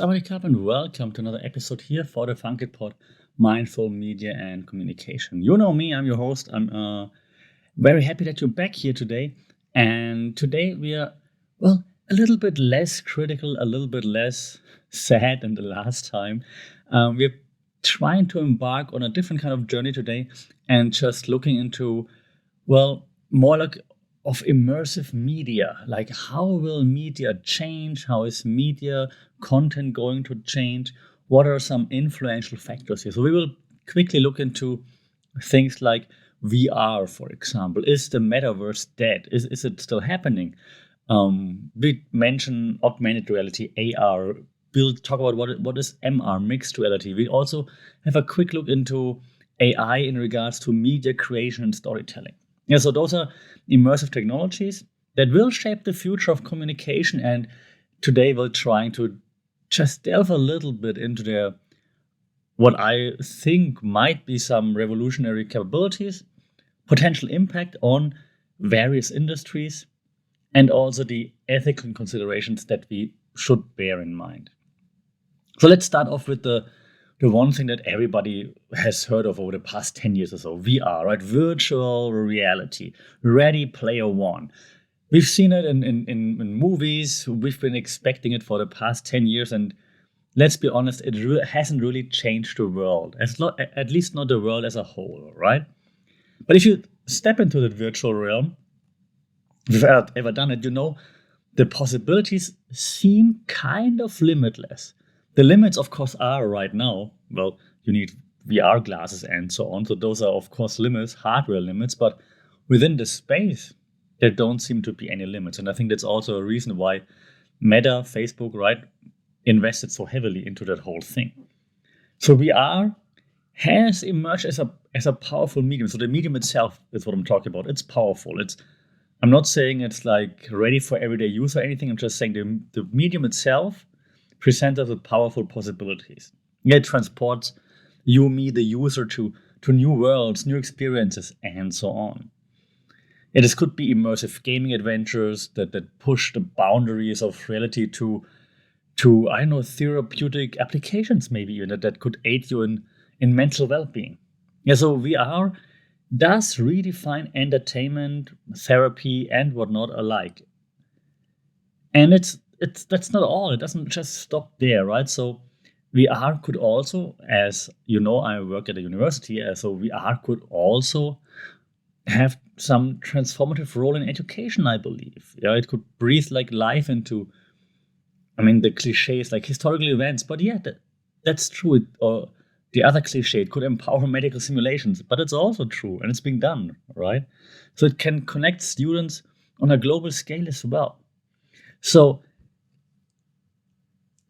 Sawadee and welcome to another episode here for the Funky Pod, Mindful Media and Communication. You know me, I'm your host. I'm very happy that you're back here today. And today we are, a little bit less critical, a little bit less sad than the last time. We're trying to embark on a different kind of journey today and just looking into, more like of immersive media. Like, how will media change? How is media content going to change? What are some influential factors here? So we will quickly look into things like VR, for example. Is the metaverse dead? Is it still happening? We mention augmented reality, AR. We'll talk about what is MR, mixed reality. We also have a quick look into AI in regards to media creation and storytelling. Yeah, so those are immersive technologies that will shape the future of communication. And today we're trying to just delve a little bit into their what I think might be some revolutionary capabilities, potential impact on various industries, and also the ethical considerations that we should bear in mind. So let's start off with the one thing that everybody has heard of over the past 10 years or so, VR, right? Virtual reality, Ready Player One. We've seen it in movies. We've been expecting it for the past 10 years. And let's be honest, it hasn't really changed the world, at least not the world as a whole, right? But if you step into the virtual realm, if you've ever done it, you know the possibilities seem kind of limitless. The limits, of course, are right now, you need VR glasses and so on. So those are, of course, limits, hardware limits. But within the space, there don't seem to be any limits. And I think that's also a reason why Meta, Facebook, right, invested so heavily into that whole thing. So VR has emerged as a powerful medium. So the medium itself is what I'm talking about. It's powerful. I'm not saying it's like ready for everyday use or anything. I'm just saying the medium itself presents us with powerful possibilities. It transports you, me, the user to new worlds, new experiences, and so on. This could be immersive gaming adventures that push the boundaries of reality to I don't know, therapeutic applications, maybe even that could aid you in mental well-being. Yeah, so VR does redefine entertainment, therapy, and whatnot alike. And that's not all. It doesn't just stop there, right? So VR could also, as you know, I work at a university, so VR could also have some transformative role in education, I believe. Yeah, it could breathe like life into, the cliches like historical events, but yeah, that's true. Or the other cliche, it could empower medical simulations, but it's also true and it's being done, right? So it can connect students on a global scale as well. So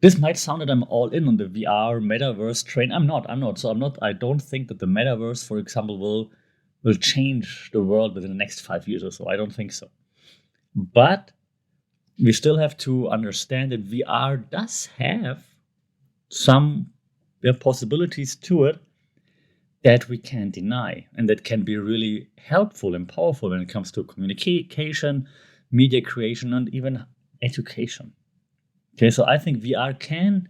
this might sound that I'm all in on the VR metaverse train. I'm not. I don't think that the metaverse, for example, will change the world within the next 5 years or so. I don't think so. But we still have to understand that VR does have some possibilities to it that we can't deny, and that can be really helpful and powerful when it comes to communication, media creation, and even education. Okay, so I think VR can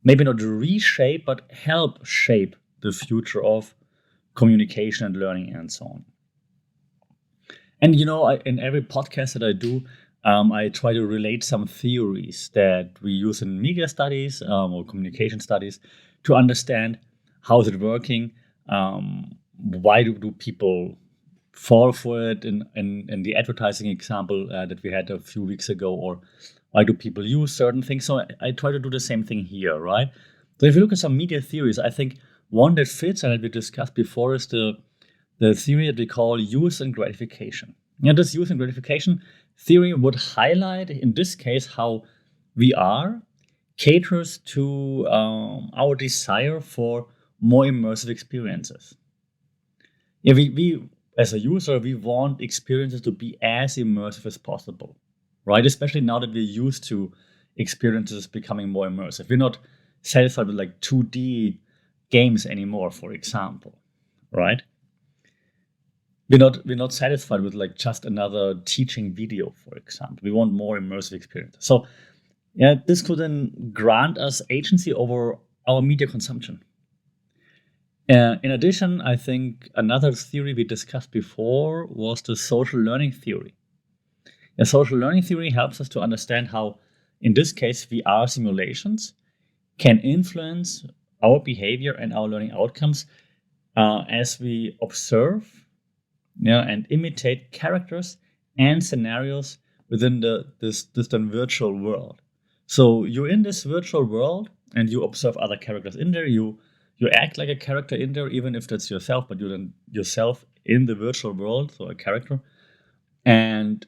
maybe not reshape, but help shape the future of communication and learning and so on. And in every podcast that I do, I try to relate some theories that we use in media studies or communication studies to understand how is it working, why do people fall for it in the advertising example that we had a few weeks ago, or why do people use certain things. So I try to do the same thing here, right? So if you look at some media theories, I think one that fits and that we discussed before is the theory that we call use and gratification. This use and gratification theory would highlight, in this case, how VR caters to our desire for more immersive experiences. Yeah, we as a user, we want experiences to be as immersive as possible, right? Especially now that we're used to experiences becoming more immersive. We're not satisfied with like 2D games anymore, for example, right? We're not satisfied with like just another teaching video, for example. We want more immersive experience. So Yeah, this could then grant us agency over our media consumption. In addition, I think another theory we discussed before was the social learning theory. The social learning theory helps us to understand how, in this case, VR simulations can influence our behavior and our learning outcomes as we observe, and imitate characters and scenarios within this then virtual world. So you're in this virtual world and you observe other characters in there. You act like a character in there, even if that's yourself, but you're then yourself in the virtual world, so a character. And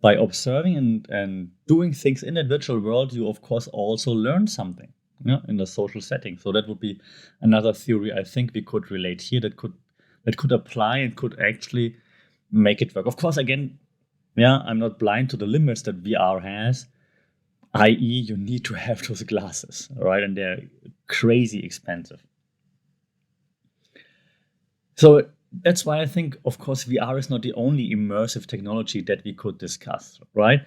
by observing and doing things in that virtual world, you of course also learn something, in the social setting. So that would be another theory I think we could relate here that could apply and could actually make it work. Of course, again, I'm not blind to the limits that VR has, i.e., you need to have those glasses, right? And they're crazy expensive. So that's why I think, of course, VR is not the only immersive technology that we could discuss, right?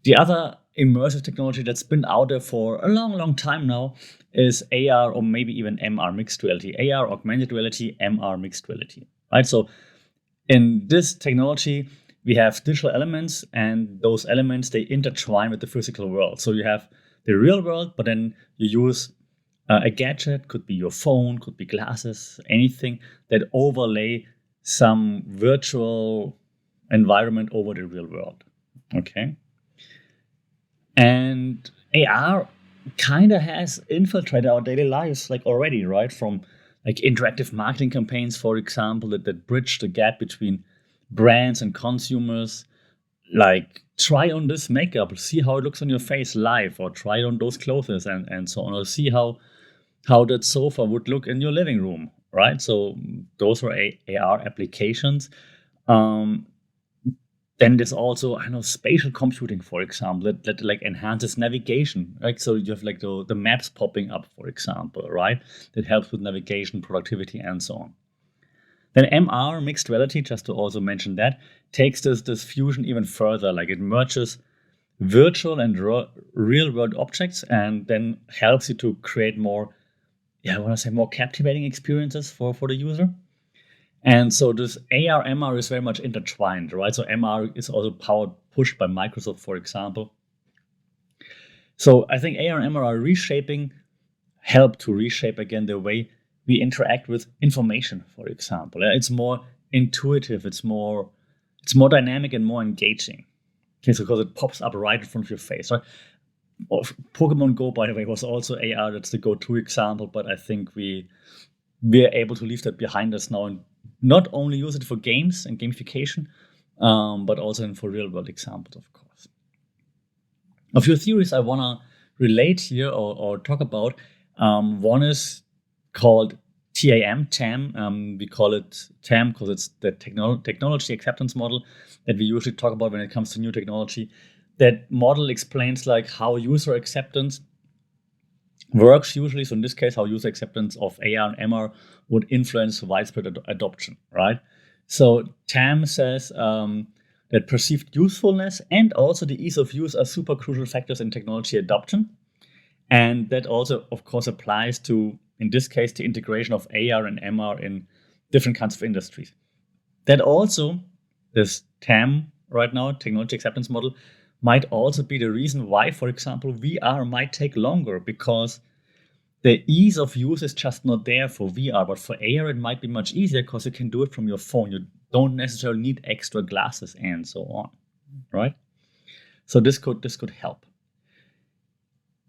The other immersive technology that's been out there for a long, long time now is AR or maybe even MR mixed reality. AR, augmented reality, MR mixed reality, right? So in this technology, we have digital elements, and those elements, they intertwine with the physical world. So you have the real world, but then you use a gadget, could be your phone, could be glasses, anything that overlay some virtual environment over the real world. Okay. And AR kind of has infiltrated our daily lives like already, right? From like interactive marketing campaigns, for example, that bridge the gap between brands and consumers. Like try on this makeup, see how it looks on your face live, or try on those clothes and so on, or see how that sofa would look in your living room, right? So those are AR applications. Um, then there's also, I know, spatial computing, for example, that like enhances navigation. Like so you have like the maps popping up, for example, right? That helps with navigation, productivity, and so on. Then MR, mixed reality, just to also mention that, takes this fusion even further. Like it merges virtual and real world objects and then helps you to create more, I want to say more captivating experiences for the user. And so this AR MR is very much intertwined, right? So MR is also pushed by Microsoft, for example. So I think AR and MR are help to reshape again the way we interact with information, for example. It's more intuitive, it's more dynamic and more engaging. Okay, so because it pops up right in front of your face, right? Pokemon Go, by the way, was also AR. That's the go-to example, but I think we're able to leave that behind us now and not only use it for games and gamification, but also for real-world examples, of course. A few theories I want to relate here or talk about. One is called TAM. We call it TAM because it's the technology acceptance model that we usually talk about when it comes to new technology. That model explains like how user acceptance works usually. So in this case, how user acceptance of AR and MR would influence widespread adoption, right? So TAM says that perceived usefulness and also the ease of use are super crucial factors in technology adoption. And that also, of course, applies to, in this case, the integration of AR and MR in different kinds of industries. That also, this TAM right now, technology acceptance model, might also be the reason why, for example, VR might take longer because the ease of use is just not there for VR. But for AR, it might be much easier because you can do it from your phone. You don't necessarily need extra glasses and so on, right? So this could help.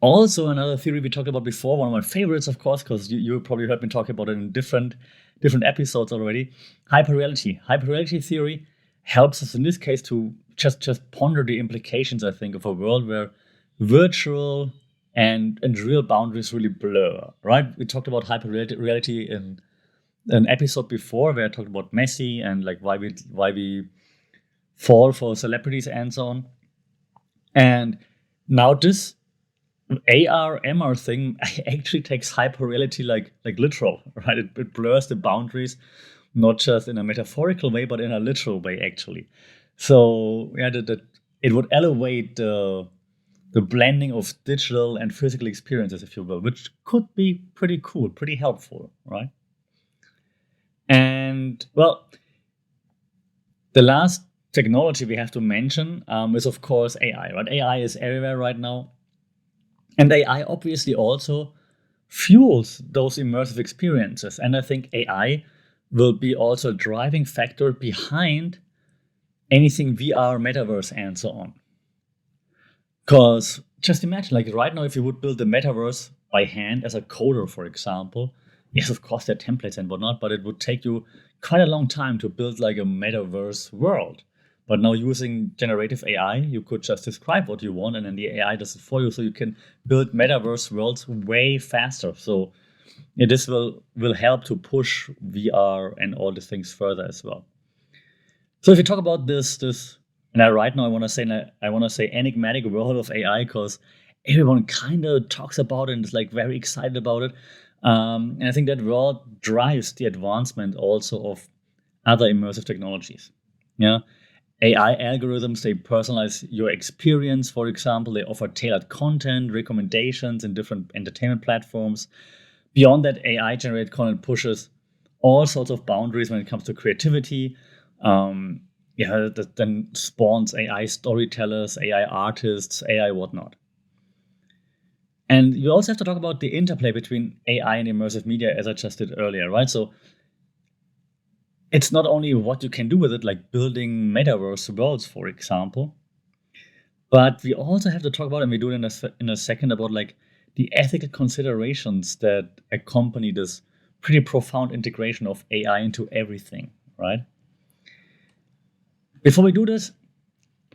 Also, another theory we talked about before, one of my favorites, of course, because you probably heard me talk about it in different episodes already. Hyperreality. Hyperreality theory helps us in this case to just ponder the implications, I think, of a world where virtual and real boundaries really blur. Right? We talked about hyperreality in an episode before where I talked about Messi and like why we fall for celebrities and so on. And now this AR MR thing actually takes hyperreality like literal, right? It blurs the boundaries, not just in a metaphorical way, but in a literal way, actually. So yeah, it would elevate the the blending of digital and physical experiences, if you will, which could be pretty cool, pretty helpful, right? And well, the last technology we have to mention is, of course, AI, right? AI is everywhere right now. And AI obviously also fuels those immersive experiences. And I think AI will be also a driving factor behind anything VR, metaverse, and so on. Because just imagine, like right now, if you would build the metaverse by hand as a coder, for example, yes, of course, there are templates and whatnot, but it would take you quite a long time to build like a metaverse world. But now using generative AI, you could just describe what you want and then the AI does it for you. So you can build metaverse worlds way faster. So yeah, this will help to push VR and all these things further as well. So if you talk about this, and right now I want to say enigmatic world of AI because everyone kind of talks about it and is like very excited about it. And I think that world drives the advancement also of other immersive technologies. Yeah. AI algorithms, they personalize your experience, for example. They offer tailored content, recommendations in different entertainment platforms. Beyond that, AI generated content pushes all sorts of boundaries when it comes to creativity. Um, yeah, that then spawns AI storytellers, AI artists, AI whatnot. And you also have to talk about the interplay between AI and immersive media, as I just did earlier, right? So it's not only what you can do with it, like building metaverse worlds, for example, but we also have to talk about, and we do it in a second, about like the ethical considerations that accompany this pretty profound integration of AI into everything, right? Before we do this,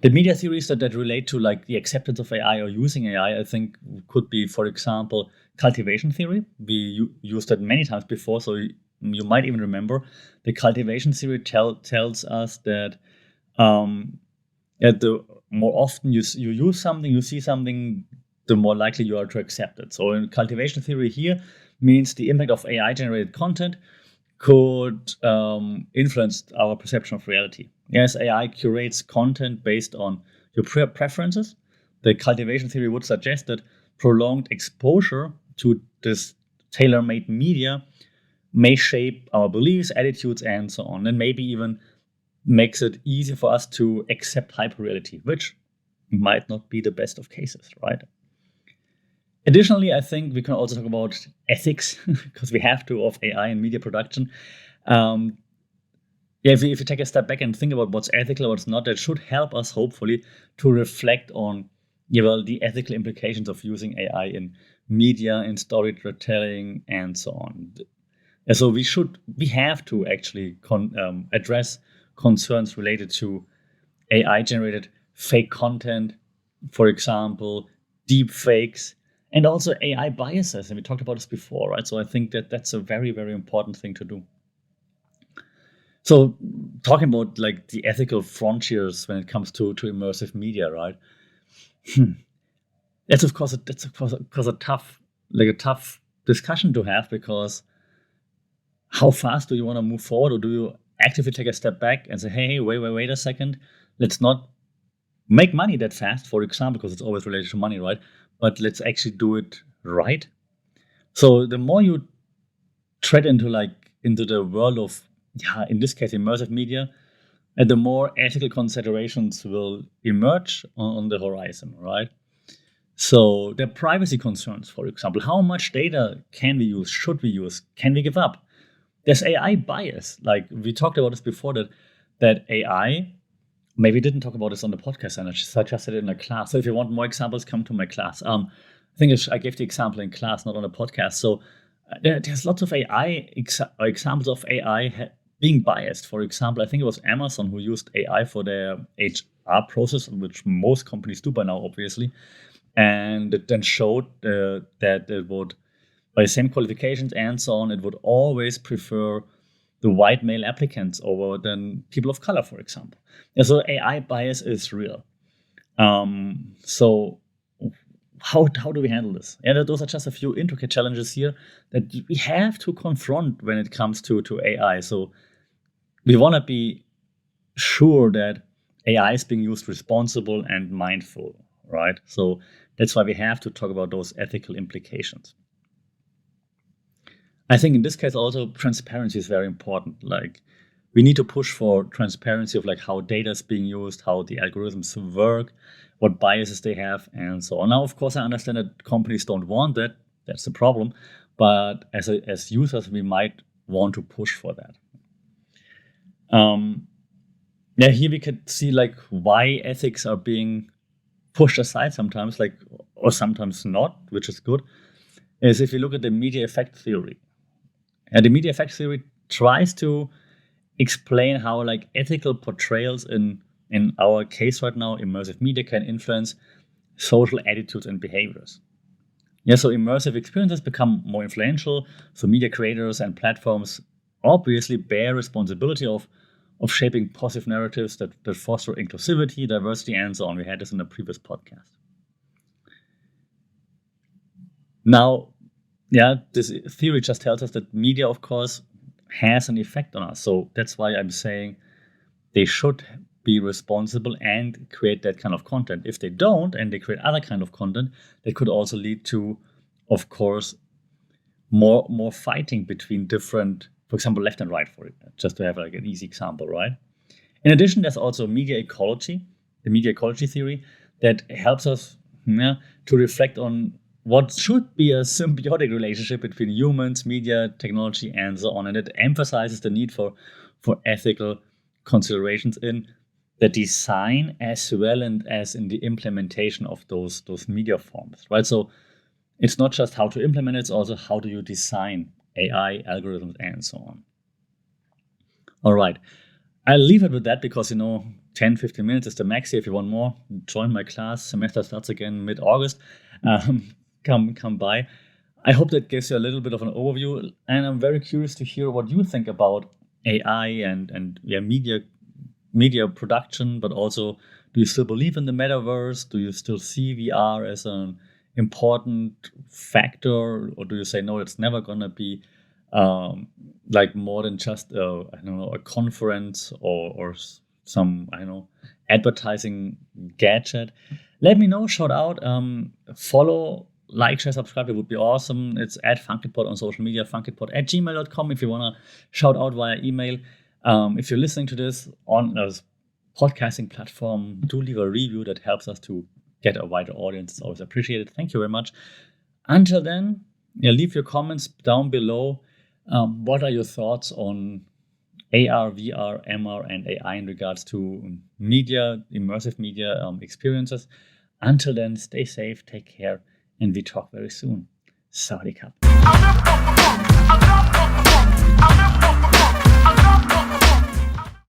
the media theories that relate to like the acceptance of AI or using AI, I think could be, for example, cultivation theory. We used that many times before, so you might even remember. The cultivation theory tells us that the more often you use something, you see something, the more likely you are to accept it. So in cultivation theory here means the impact of AI generated content could influence our perception of reality. Yes, AI curates content based on your preferences. The cultivation theory would suggest that prolonged exposure to this tailor-made media may shape our beliefs, attitudes, and so on, and maybe even makes it easier for us to accept hyperreality, which might not be the best of cases, right? Additionally, I think we can also talk about ethics because we have to of AI and media production. Um, yeah, if you take a step back and think about what's ethical, what's not, that should help us hopefully to reflect on the ethical implications of using AI in media, in storytelling, and so on. And so we have to actually address concerns related to AI generated fake content, for example, deep fakes, and also AI biases. And we talked about this before, right? So I think that that's a very, very important thing to do. So talking about like the ethical frontiers when it comes to immersive media, right? That's of course a tough discussion to have, because how fast do you want to move forward, or do you actively take a step back and say, hey, wait a second, let's not make money that fast, for example, because it's always related to money, right? But let's actually do it right. So the more you tread into the world of, in this case, immersive media, and the more ethical considerations will emerge on the horizon, right? So the privacy concerns, for example, how much data can we use, should we use, can we give up? There's AI bias. Like we talked about this before, that AI, maybe we didn't talk about this on the podcast, and I suggested it in a class. So if you want more examples, come to my class. I think I gave the example in class, not on a podcast. So there's lots of AI examples of AI being biased. For example, I think it was Amazon who used AI for their HR process, which most companies do by now, obviously. And it then showed that it would, by the same qualifications and so on, it would always prefer the white male applicants over than people of color, for example. And so AI bias is real. So how do we handle this? And those are just a few intricate challenges here that we have to confront when it comes to AI. So we want to be sure that AI is being used responsible and mindful, right? So that's why we have to talk about those ethical implications. I think in this case also transparency is very important. Like we need to push for transparency of like how data is being used, how the algorithms work, what biases they have, and so on. Now, of course, I understand that companies don't want that. That's the problem. But as users, we might want to push for that. Yeah, here we could see like why ethics are being pushed aside sometimes, like or sometimes not, which is good. Is if you look at the media effect theory. And the media effect theory tries to explain how like ethical portrayals in our case right now, immersive media can influence social attitudes and behaviors. Yeah, so immersive experiences become more influential. So media creators and platforms obviously bear responsibility of shaping positive narratives that foster inclusivity, diversity, and so on. We had this in a previous podcast. Now, yeah, this theory just tells us that media, of course, has an effect on us. So that's why I'm saying they should be responsible and create that kind of content. If they don't and they create other kind of content, that could also lead to, of course, more fighting between different, for example, left and right, for it, just to have like an easy example, right? In addition, there's also media ecology, the media ecology theory, that helps us to reflect on what should be a symbiotic relationship between humans, media, technology, and so on. And it emphasizes the need for ethical considerations in the design as well and as in the implementation of those media forms, right? So it's not just how to implement it, it's also how do you design AI algorithms and so on. All right. I'll leave it with that because, 10, 15 minutes is the max here. If you want more, join my class. Semester starts again mid-August. Come by. I hope that gives you a little bit of an overview. And I'm very curious to hear what you think about AI and media production, but also do you still believe in the metaverse? Do you still see VR as an important factor? Or do you say, no, it's never going to be like more than just a conference or some advertising gadget? Let me know. Shout out. Follow, like, share, subscribe. It would be awesome. It's at FunkitPod on social media, funkitpod@gmail.com if you want to shout out via email. If you're listening to this on a podcasting platform, do leave a review. That helps us to get a wider audience. It's always appreciated. Thank you very much. Until then, leave your comments down below. What are your thoughts on AR, VR, MR, and AI in regards to media, immersive media experiences? Until then, stay safe, take care, and we talk very soon. Sawadee Krap.